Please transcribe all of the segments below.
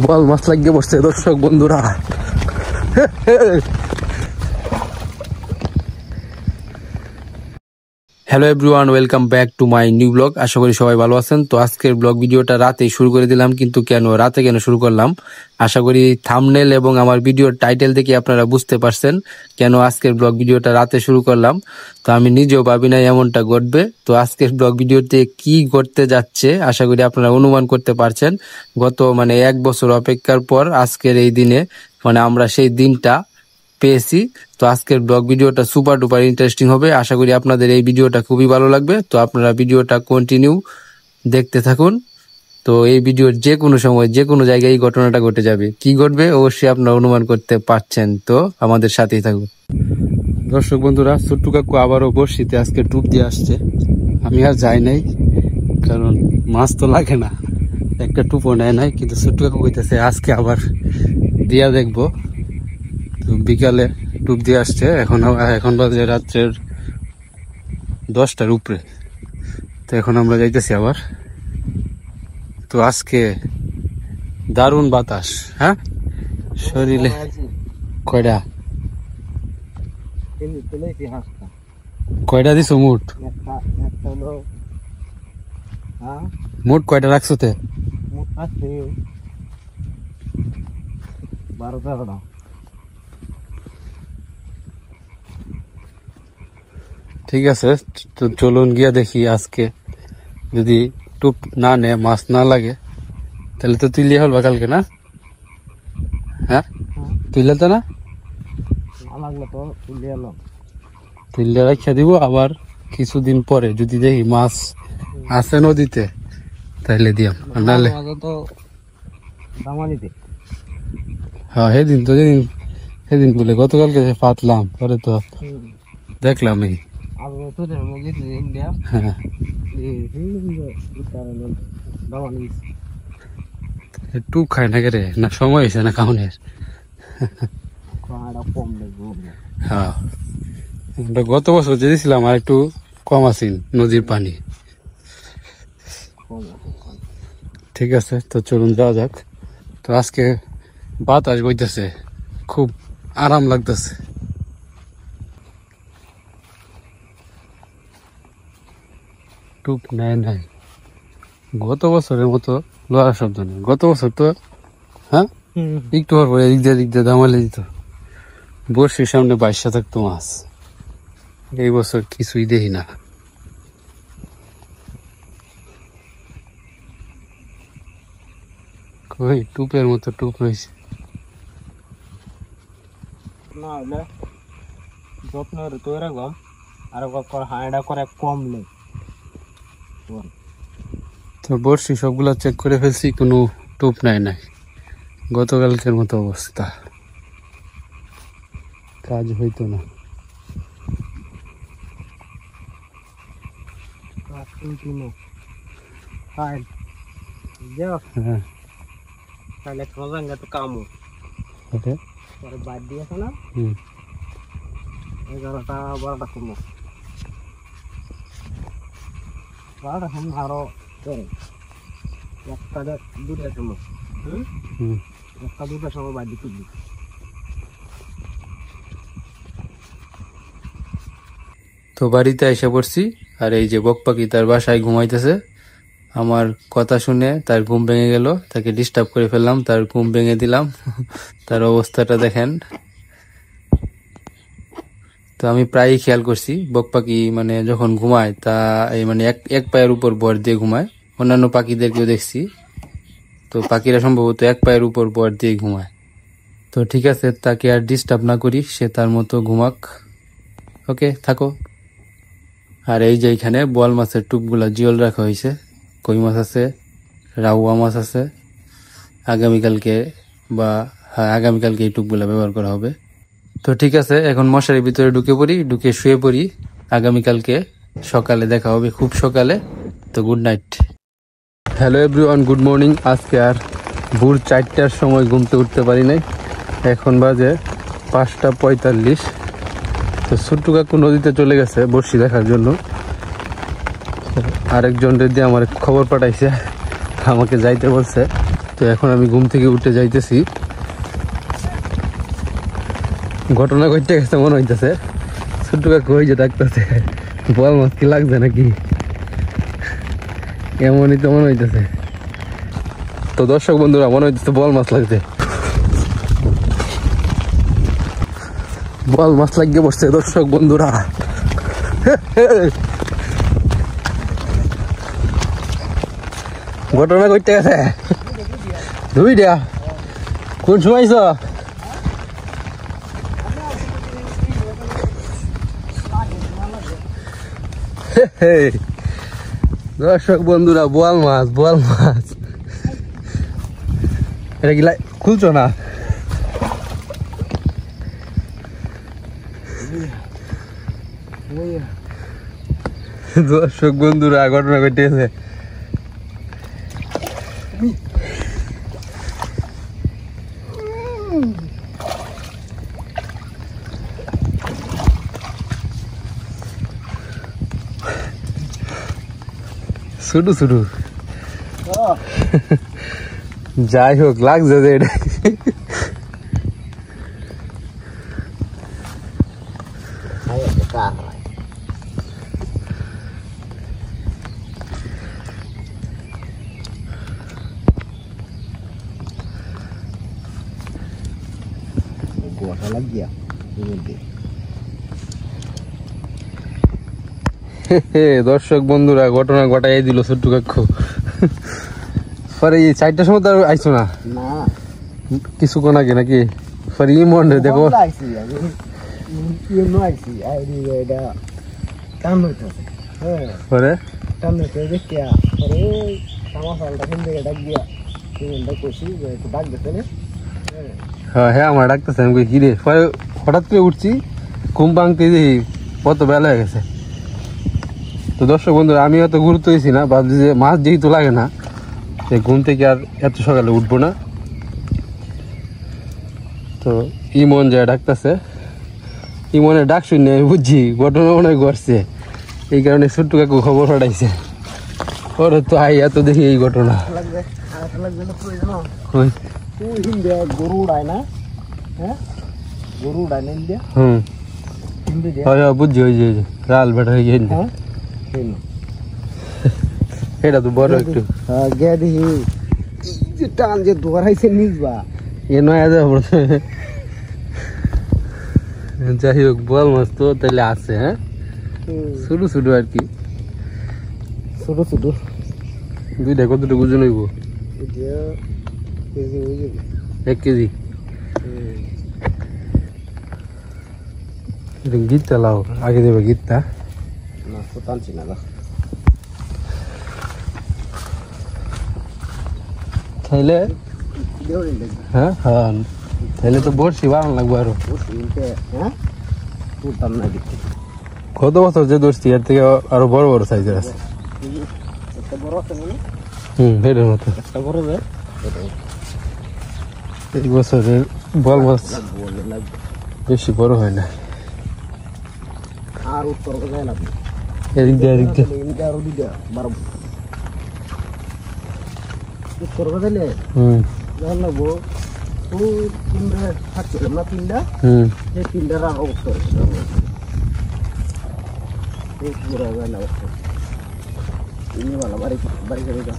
বল মাছ লাগিয়ে বসছে দর্শক বন্ধুরা। Hello everyone, welcome back to my new blog. আশা করি সবাই ভালো আছেন। তো আজকের ব্লগ ভিডিওটা রাতেই শুরু করে দিলাম, কিন্তু রাতে কেন শুরু করলাম, আশা করি থাম্বনেল এবং আমার ভিডিওর টাইটেল দেখে আপনারা বুঝতে পারছেন কেন আজকের ব্লগ ভিডিওটা রাতে শুরু করলাম। তো আমি নিজেও ভাবি নাই এমনটা ঘটবে। তো আজকের ব্লগ ভিডিওতে কি ঘটতে যাচ্ছে আশা করি আপনারা অনুমান করতে পারছেন। গত 1 বছর অপেক্ষার পর আজকের এই দিনে আমরা সেই দিনটা পেয়েছি। তো আজকের ব্লগ ভিডিওটা সুপার ডুপার ইন্টারেস্টিং হবে। আশা করি আপনাদের এই ভিডিওটা খুবই ভালো লাগবে। তো আপনারা ভিডিওটা কন্টিনিউ দেখতে থাকুন। তো এই ভিডিওর যে কোনো সময় যে কোনো জায়গায় এই ঘটনাটা ঘটে যাবে। কি ঘটবে অবশ্যই আপনারা অনুমান করতে পারছেন। তো আমাদের সাথেই থাকুন। দর্শক বন্ধুরা, ছোট্টু কাকু আবারও বড়শিতে আজকে টুপ দিয়ে আসছে। আমি আর যাই নাই, কারণ মাছ তো লাগে না, একটা টুপও নেয় নাই। কিন্তু ছোট্টু কাকু কইতেছে আজকে আবার দিয়া দেখবো। তো বিকালে টুপ দিয়ে আসছে। এখন বাজে রাত্রের 10টার উপরে। তো এখন আমরা যাইতেছি আবার। তো আজকে দারুণ বাতাস। হ্যাঁ, শরীরে কয়টা দিছো মুট? মুট কয়টা রাখছো তে? 12-13টা। ঠিক আছে, তো চলুন গিয়া দেখি। আজকে যদি টুপ না নে, মাছ না লাগে, তাহলে তো তুইলে হল কালকে না? হ্যাঁ, তুইলে তো না লাগলে তো তুইলে রাখিয়া দিব। আবার কিছুদিন পরে যদি দেখি মাছ আছে নদীতে তাহলে দিয়াম, নাহলে হ্যাঁ সেদিন বলে গতকালকে পাতলাম, পরে তো দেখলাম এই টুপ খায় না রে, না সময় হয়েছে না খাওয়ানোর। হ্যাঁ, গত বছর যে দিয়েছিলাম আর একটু কম আছিল নদীর পানি। ঠিক আছে, তো চলুন যাওয়া যাক। তো আজকে বাতাস বইতেছে, খুব আরাম লাগতেছে। টুপ নেয় নাই গত বছরের মতো, লোহার শব্দ নেই। গত বছর তো হ্যাঁ একটু পরে এদিক দিয়ে দামালে দিত, বর্ষির সামনে 22 থাকতো মাছ। এই বছর কিছুই দেখি না। কই টুপের মতো টুপ রয়েছে না, হলে যত্ন তো এরকম আর হাঁড়া করে কম নেই। তো বর্ষি সবগুলা চেক করে ফেলছি, কোনো টুপ নাই। গতকালকের মতো অবস্থা, কাজ হইতো না। বাদ দিয়েছে না 11টা 12টা সময়, 12টার সময় আরো করে 1টা-2টার সময় 1টা-2টার সময় বাদ দিতে। তো বাড়িতে এসে পড়ছি, আর এই যে বক পাখি তার বাসায় ঘুমাইতেছে। আমার কথা শুনে তার ঘুম ভেঙে গেল, তাকে ডিস্টার্ব করে ফেললাম, তার ঘুম ভেঙে দিলাম। তার অবস্থাটা দেখেন। তো আমি প্রায়ই খেয়াল করছি বক পাখি যখন ঘুমায় তা এই এক পায়ের উপর ভর দিয়ে ঘুমায়। অন্যান্য পাখিদেরকেও দেখছি, তো পাখিরা সম্ভবত এক পায়ের উপর ভর দিয়ে ঘুমায়। তো ঠিক আছে, তাকে আর ডিস্টার্ব না করি, সে তার মতো ঘুমাক। ওকে, থাকো। আর এই যে এখানে বোয়াল মাছের টুপগুলা জিওল রাখা হয়েছে, কই মাছ আছে, রাউয়া মাছ আছে। আগামীকালকে এই টুপগুলা ব্যবহার করা হবে। তো ঠিক আছে, এখন মশারির ভিতরে ঢুকে শুয়ে পড়ি। আগামীকালকে সকালে দেখা হবে, খুব সকালে। তো good night. Hello everyone, good morning. আজকে আর ভোর 4টার সময় ঘুমতে উঠতে পারি নাই। এখন বাজে 5টা 45। তো ছোট্টু কাকু নদীতে চলে গেছে বড়শি দেখার জন্য। আরেকজন রেডি আমার খবর পাঠাইছে, আমাকে যাইতে বলছে। তো এখন আমি ঘুম থেকে উঠে যাইতেছি। ঘটনা ঘটতে গেছে মনে হইতেছে, ছোট্ট কাকু ওই যে ডাকতেছে, বল মাছ কি লাগছে নাকি, এমনই তো মনে হইতেছে। তো দর্শক বন্ধুরা, মনে হইতেছে বল মাছ লাগছে, বল মাছ লাগিয়ে বসছে দর্শক বন্ধুরা। ঘটনা ঘটতে গেছে দুইটা। কোন সময় দর্শক বন্ধুরা, বোয়াল মাছ, বোয়াল মাছ। এটা কি খুলছো না? দর্শক বন্ধুরা, ঘটনা ঘটে গেছে। শুধু শুধু যাই হোক, লাগছে যে এটা। দর্শক বন্ধুরা, ঘটনা ঘটাই দিল ছোট্ট কাকু। পরে এই 4টার সময় তো আইসো না কিছুক্ষণ আগে নাকি? পরে ই মনে দেখো পরে হ্যাঁ আমার ডাকতেছে। আমি কি রে, হঠাৎ করে উঠছি, ঘুম ভাঙতে কত বেলা হয়ে গেছে। তো দর্শক বন্ধুরা, আমি অত গুরুত্ব দিয়েছি না, ভাবছি যে মাছ যেহেতু লাগে না, ঘুম থেকে আর এত সকালে উঠবো না। তো ইমন যায় ডাকতেছে, ইমনের ডাক শুনে আমি বুঝছি ঘটনা মনে হয় ঘটছে, এই কারণে ছোট্ট কাকু খবর পাঠাইছে। ওর তো আই এত দেখি এই ঘটনা। গরু উড়ায় না, হ্যাঁ গরু উড়ায় না ইন্ডিয়া। বুঝছি, ওই যে রাল বেটা গিয়ে এটা তো বড় একটু গিয়ে দেখি টান যে ধরাইছে নিজবা এ নয়। যাই হোক, বল মাছ তো তাহলে আছে। হ্যাঁ, শুধু শুধু আর কি, ছোট ছোট দুইটা কতটুকু ওজন হইব? 1 কেজি। গীতটা লাও, আগে দেবে গীতটা। তাইলে হ্যাঁ হ্যাঁ, তাহলে তো বড়শি বাড়ানো লাগবে আরো। কত বছর যে ধরছি, এর থেকে আরো বড় বড় সাইজের আছে। এটার মতো এই বছরের বল মাছ বেশি বড় হয় না। আর উত্তর এদিক দিয়ে এদিক দিয়ে উত্তর দিলে লাগবো থাকছিলাম না তিনটা, এই তিনটার আর উত্তর ভালো বাড়ি বাড়ি করে যা।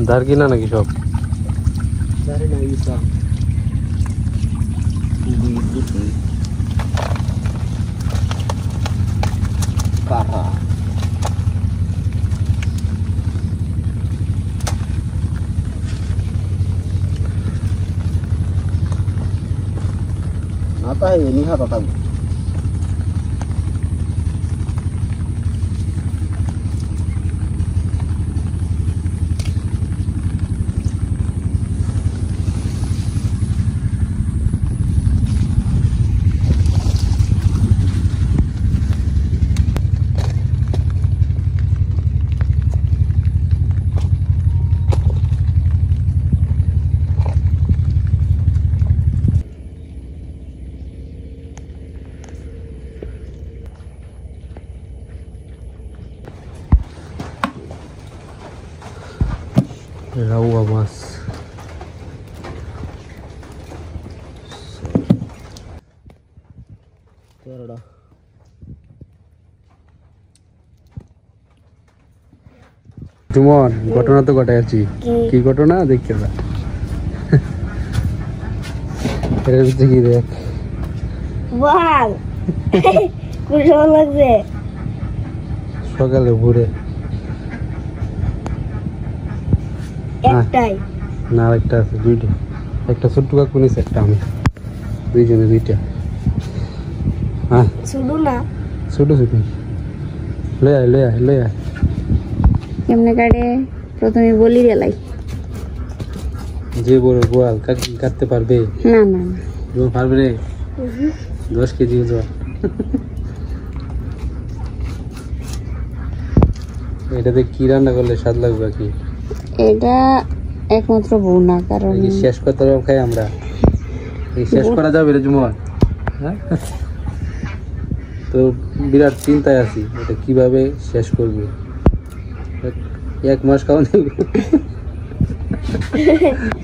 ধার কিনা নাকি সব? Dari na isa. Para. Nata ini ha tata. রাউয়া মাছ। সুমন, ঘটনা তো ঘটাইছি। কি ঘটনা দেখতে যা। এর ভিতরে কি দেখ? বল। খুব ভালো লাগছে। সকালে ভোরে একটাই না, একটা আছে, দুইটা। একটা ছোট্ট কাকু নিছে, একটা আমি, দুইজনে দুইটা। হ্যাঁ, শুধু না ছোট ছোট। লই আয় লই আয় লই আয়। কেমনে কাটে প্রথমে বলি গেলাই। যে বড় গোয়াল কাটতে পারবে? না না না, পারবে রে? 10 কেজি ওজন। এটাতে কি রান্না করলে স্বাদ লাগবে? কি এটা একমাত্র বউ না, কারণ এই শেষ করতে খাই আমরা। এই শেষ করা যাবে রে জুমন? হ্যাঁ, তো বিরাট চিন্তায় আছি এটা কিভাবে শেষ করবো। 1 মাস খাওয়া নেই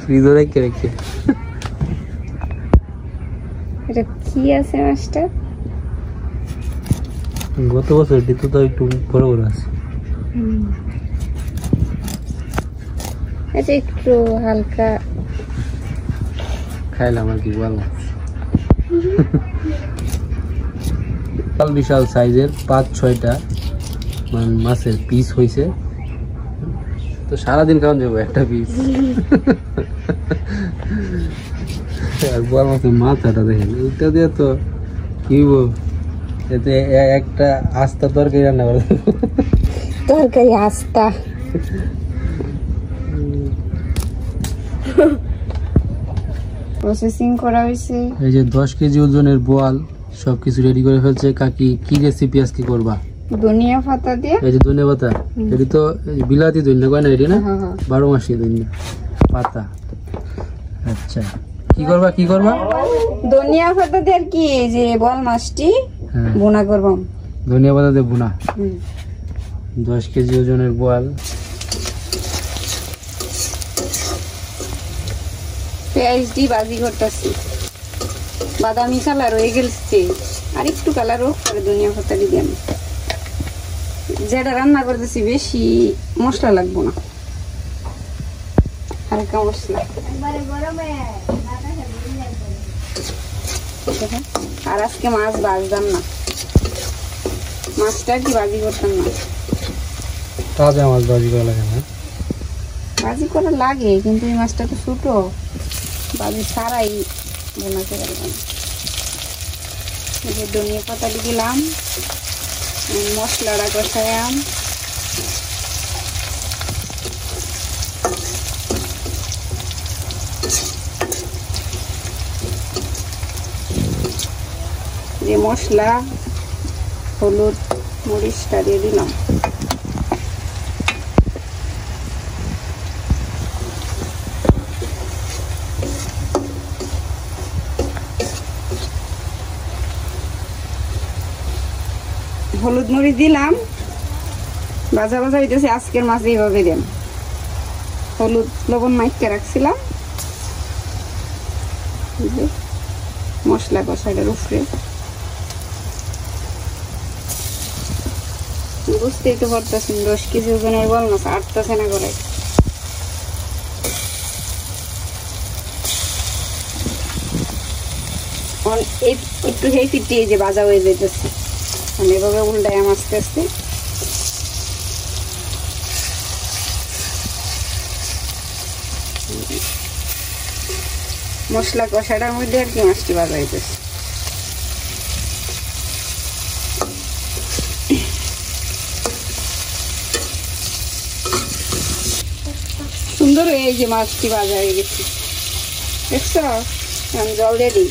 ফ্রিজে রেখে রেখে। এটা কি আছে মাস্টার? গত বছর দিতে তো একটু বড় বড় আছে। আচ্ছা, একটু হালকা খাইলাম আর কি বললাম। বিশাল বিশাল সাইজের 5-6টা মাছের পিস হয়েছে। তো সারাদিন খাওয়া যাবো একটা পিস। আর বল মাছের মাথাটা দেখেন, এইটা দিয়ে তো কি এতে একটা আস্তা তরকারি রান্না করে। তরকারি আস্তা। প্রসেসিং করা হয়েছে। এই যে 10 কেজি ওজনের বোয়াল সবকিছু রেডি করে ফেলছে কাকি। কি রেসিপি আজকে করবা? ধনিয়া পাতা দিয়ে। এই যে ধনিয়া পাতা, এটি তো বিলাতি ধনিয়া কয় না এটি না? হ্যাঁ, হ্যাঁ। 12 মাসি ধনিয়া পাতা। আচ্ছা, কি করবা কি করবা? ধনিয়া পাতা দিয়ে আর কি, এই যে বল মাছটি হ্যাঁ, ভুনা করব। ধনিয়া পাতা দিয়ে ভুনা। 10 কেজি ওজনের বোয়াল। পেঁয়াজ দিয়ে ভাজি করতেছি। বাদামি কালার হয়ে গেছে, আর একটু কালার হোক, পরে ধনিয়া পাতা দিয়ে আমি যেটা রান্না করতেছি বেশি মশলা লাগবো না, হালকা মশলা। আর আজকে মাছ ভাজতাম না, মাছটা কি ভাজি করতাম না। তাজা মাছ ভাজি করা লাগে না? ভাজি করা লাগে, কিন্তু এই মাছটা তো ছোটো, ভাজি ছাড়াই বোনাতে পারবেন। এই যে ধনিয়া পাতা দিয়ে দিলাম, মশলাটা কষায়াম। যে মশলা, হলুদ, মরিচটা দিয়ে দিলাম। হলুদ মরিচ দিলাম, ভাজা ভাজা হইতেছে। আজকের মাছ এইভাবে দেন, হলুদ লবণ মাইকে রাখছিলাম মশলা কষাটার উপরে। বুঝতেই তো পারতেছেন 10 কেজি ওজনের বল মাছ আটতেছে না করে। একটু সেই ফিটিয়ে যে ভাজা হয়ে যেতেছে, আমি এভাবে উল্টায় আস্তে আস্তে। মশলা কষাটার মধ্যে আর কি মাছটি ভাজা হইতেছে। সুন্দর এই যে মাছটি ভাজা হয়ে গেছে, দেখছো? আমি জল দিয়ে দিই।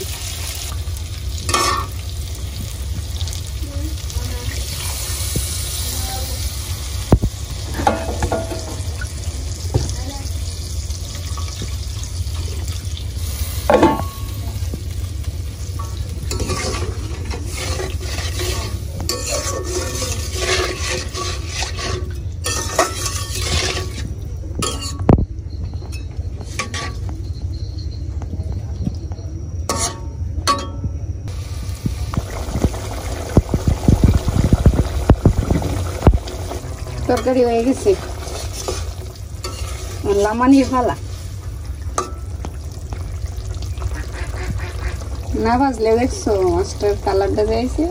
তরকারি হয়ে গেছে, লামানির ফালা। না ভাজলে দেখছো মাছটার কালারটা যাইছে।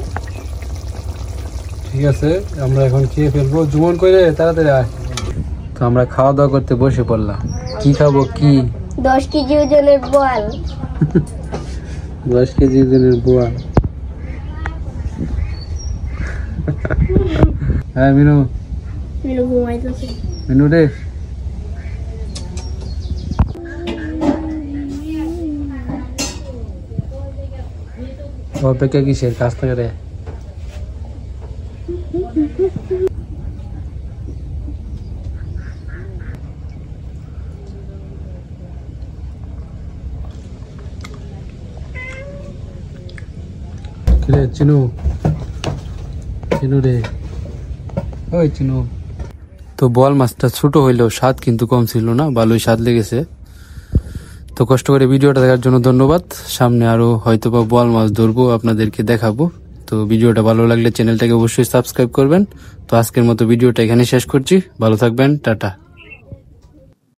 ঠিক আছে, আমরা এখন খেয়ে ফেলবো। জুমন করে তাড়াতাড়ি আয়। তো আমরা খাওয়া দাওয়া করতে বসে পড়লাম। কি খাবো? কি 10 কেজি ওজনের বোয়াল। 10 কেজি ওজনের বোয়াল। হ্যাঁ মিনু, মিনু ঘুমাইতেছে। মিনু রে, অপেক্ষা কিসের? কাজ থাকে রে। কিরে চিনু, চিনু রে, ওই চিনু। তো বল মাছটা ছোট হইলেও স্বাদ কিন্তু কম ছিল না, ভালোই স্বাদ লেগেছে। তো কষ্ট করে ভিডিওটা দেখার জন্য ধন্যবাদ। সামনে আরো হয়তো বা বোয়াল মাছ ধরবো, আপনাদেরকে দেখাবো। তো ভিডিওটা ভালো লাগলে চ্যানেলটাকে অবশ্যই সাবস্ক্রাইব করবেন। তো আজকের মতো ভিডিওটা এখানে শেষ করছি। ভালো থাকবেন, টাটা।